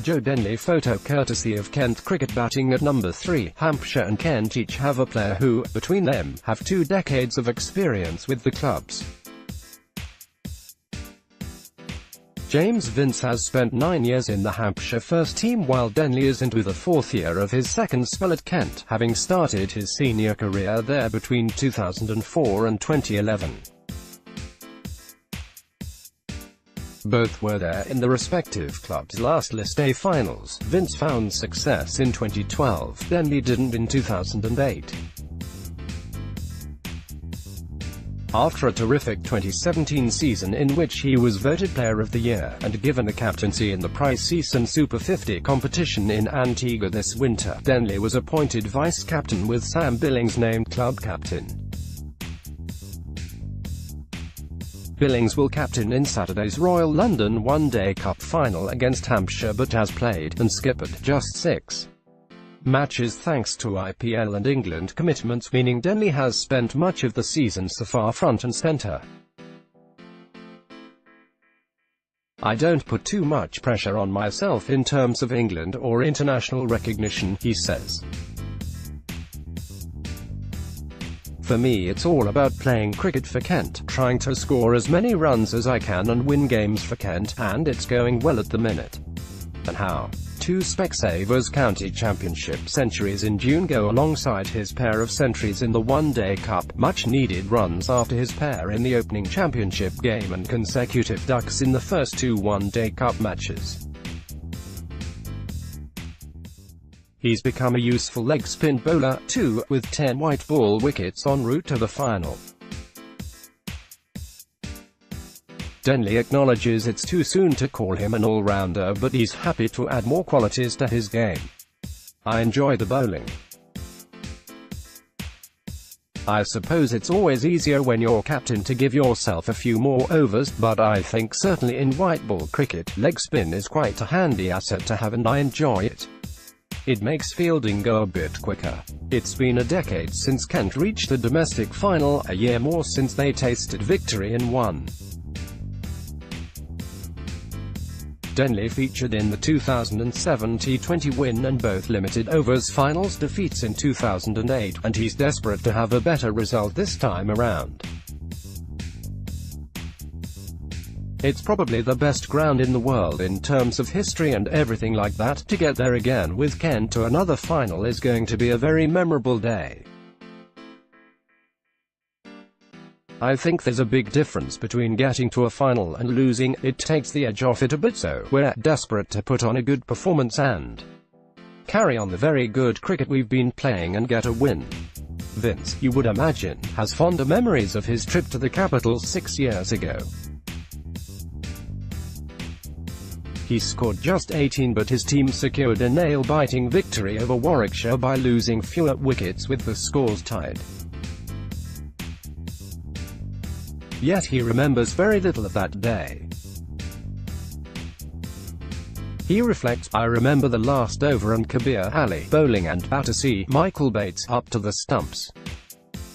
Joe Denley photo courtesy of Kent Cricket batting at number 3. Hampshire and Kent each have a player who, between them, have 2 decades of experience with the clubs. James Vince has spent 9 years in the Hampshire first team while Denley is into the 4th year of his second spell at Kent, having started his senior career there between 2004 and 2011. Both were there in the respective clubs' last List A finals. Vince found success in 2012, Denley didn't in 2008. After a terrific 2017 season in which he was voted Player of the Year, and given the captaincy in the Pri-Season Super 50 competition in Antigua this winter, Denley was appointed vice-captain with Sam Billings named club captain. Billings will captain in Saturday's Royal London One Day Cup final against Hampshire but has played, and skippered, just 6 matches thanks to IPL and England commitments, meaning Denley has spent much of the season so far front and centre. "I don't put too much pressure on myself in terms of England or international recognition," he says. "For me it's all about playing cricket for Kent, trying to score as many runs as I can and win games for Kent, and it's going well at the minute." And how? 2 Specsavers County Championship centuries in June go alongside his pair of centuries in the One Day Cup, much-needed runs after his pair in the opening championship game and consecutive ducks in the first 2 One Day Cup matches. He's become a useful leg spin bowler, too, with 10 white ball wickets en route to the final. Denley acknowledges it's too soon to call him an all-rounder, but he's happy to add more qualities to his game. "I enjoy the bowling. I suppose it's always easier when you're captain to give yourself a few more overs, but I think certainly in white ball cricket, leg spin is quite a handy asset to have and I enjoy it. It makes fielding go a bit quicker. It's been a decade since Kent reached a domestic final, a year more since they tasted victory in one." Denley featured in the 2007 T20 win and both limited overs finals defeats in 2008, and he's desperate to have a better result this time around. "It's probably the best ground in the world in terms of history and everything like that. To get there again with Kent to another final is going to be a very memorable day. I think there's a big difference between getting to a final and losing. It takes the edge off it a bit, so we're desperate to put on a good performance and carry on the very good cricket we've been playing and get a win." Vince, you would imagine, has fonder memories of his trip to the capital 6 years ago. He scored just 18 but his team secured a nail-biting victory over Warwickshire by losing fewer wickets with the scores tied. Yet he remembers very little of that day. He reflects, "I remember the last over and Kabir Ali bowling and Battersea, Michael Bates, up to the stumps.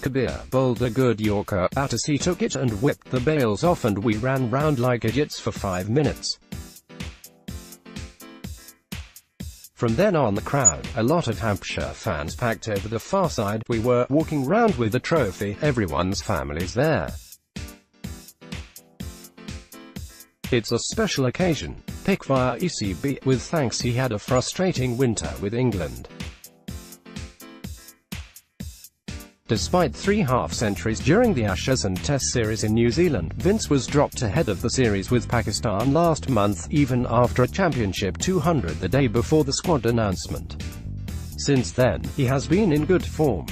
Kabir bowled a good Yorker, Battersea took it and whipped the bails off and we ran round like idiots for 5 minutes. From then on the crowd, a lot of Hampshire fans packed over the far side. We were walking round with the trophy, everyone's family's there. It's a special occasion." Pick via ECB, with thanks he had a frustrating winter with England. Despite 3 half-centuries during the Ashes and Test series in New Zealand, Vince was dropped ahead of the series with Pakistan last month, even after a Championship 200 the day before the squad announcement. Since then, he has been in good form.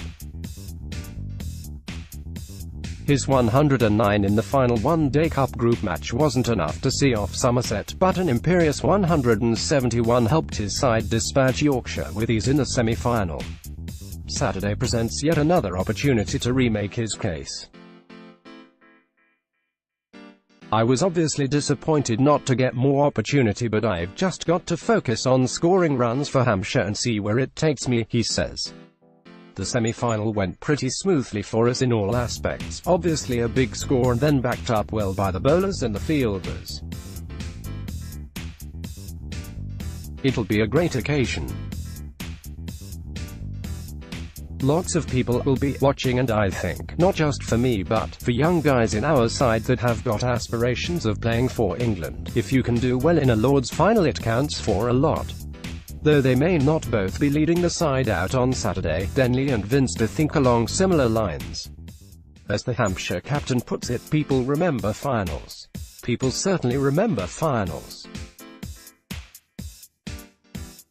His 109 in the final One Day Cup group match wasn't enough to see off Somerset, but an imperious 171 helped his side dispatch Yorkshire with ease in the semi-final. Saturday presents yet another opportunity to remake his case. "I was obviously disappointed not to get more opportunity, but I've just got to focus on scoring runs for Hampshire and see where it takes me," he says. "The semi-final went pretty smoothly for us in all aspects. Obviously a big score and then backed up well by the bowlers and the fielders. It'll be a great occasion. Lots of people will be watching, and I think, not just for me but for young guys in our side that have got aspirations of playing for England. If you can do well in a Lord's final, it counts for a lot. Though they may not both be leading the side out on Saturday, Denley and Vinster think along similar lines. As the Hampshire captain puts it, people remember finals. People certainly remember finals.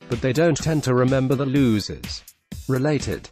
But they don't tend to remember the losers. Related.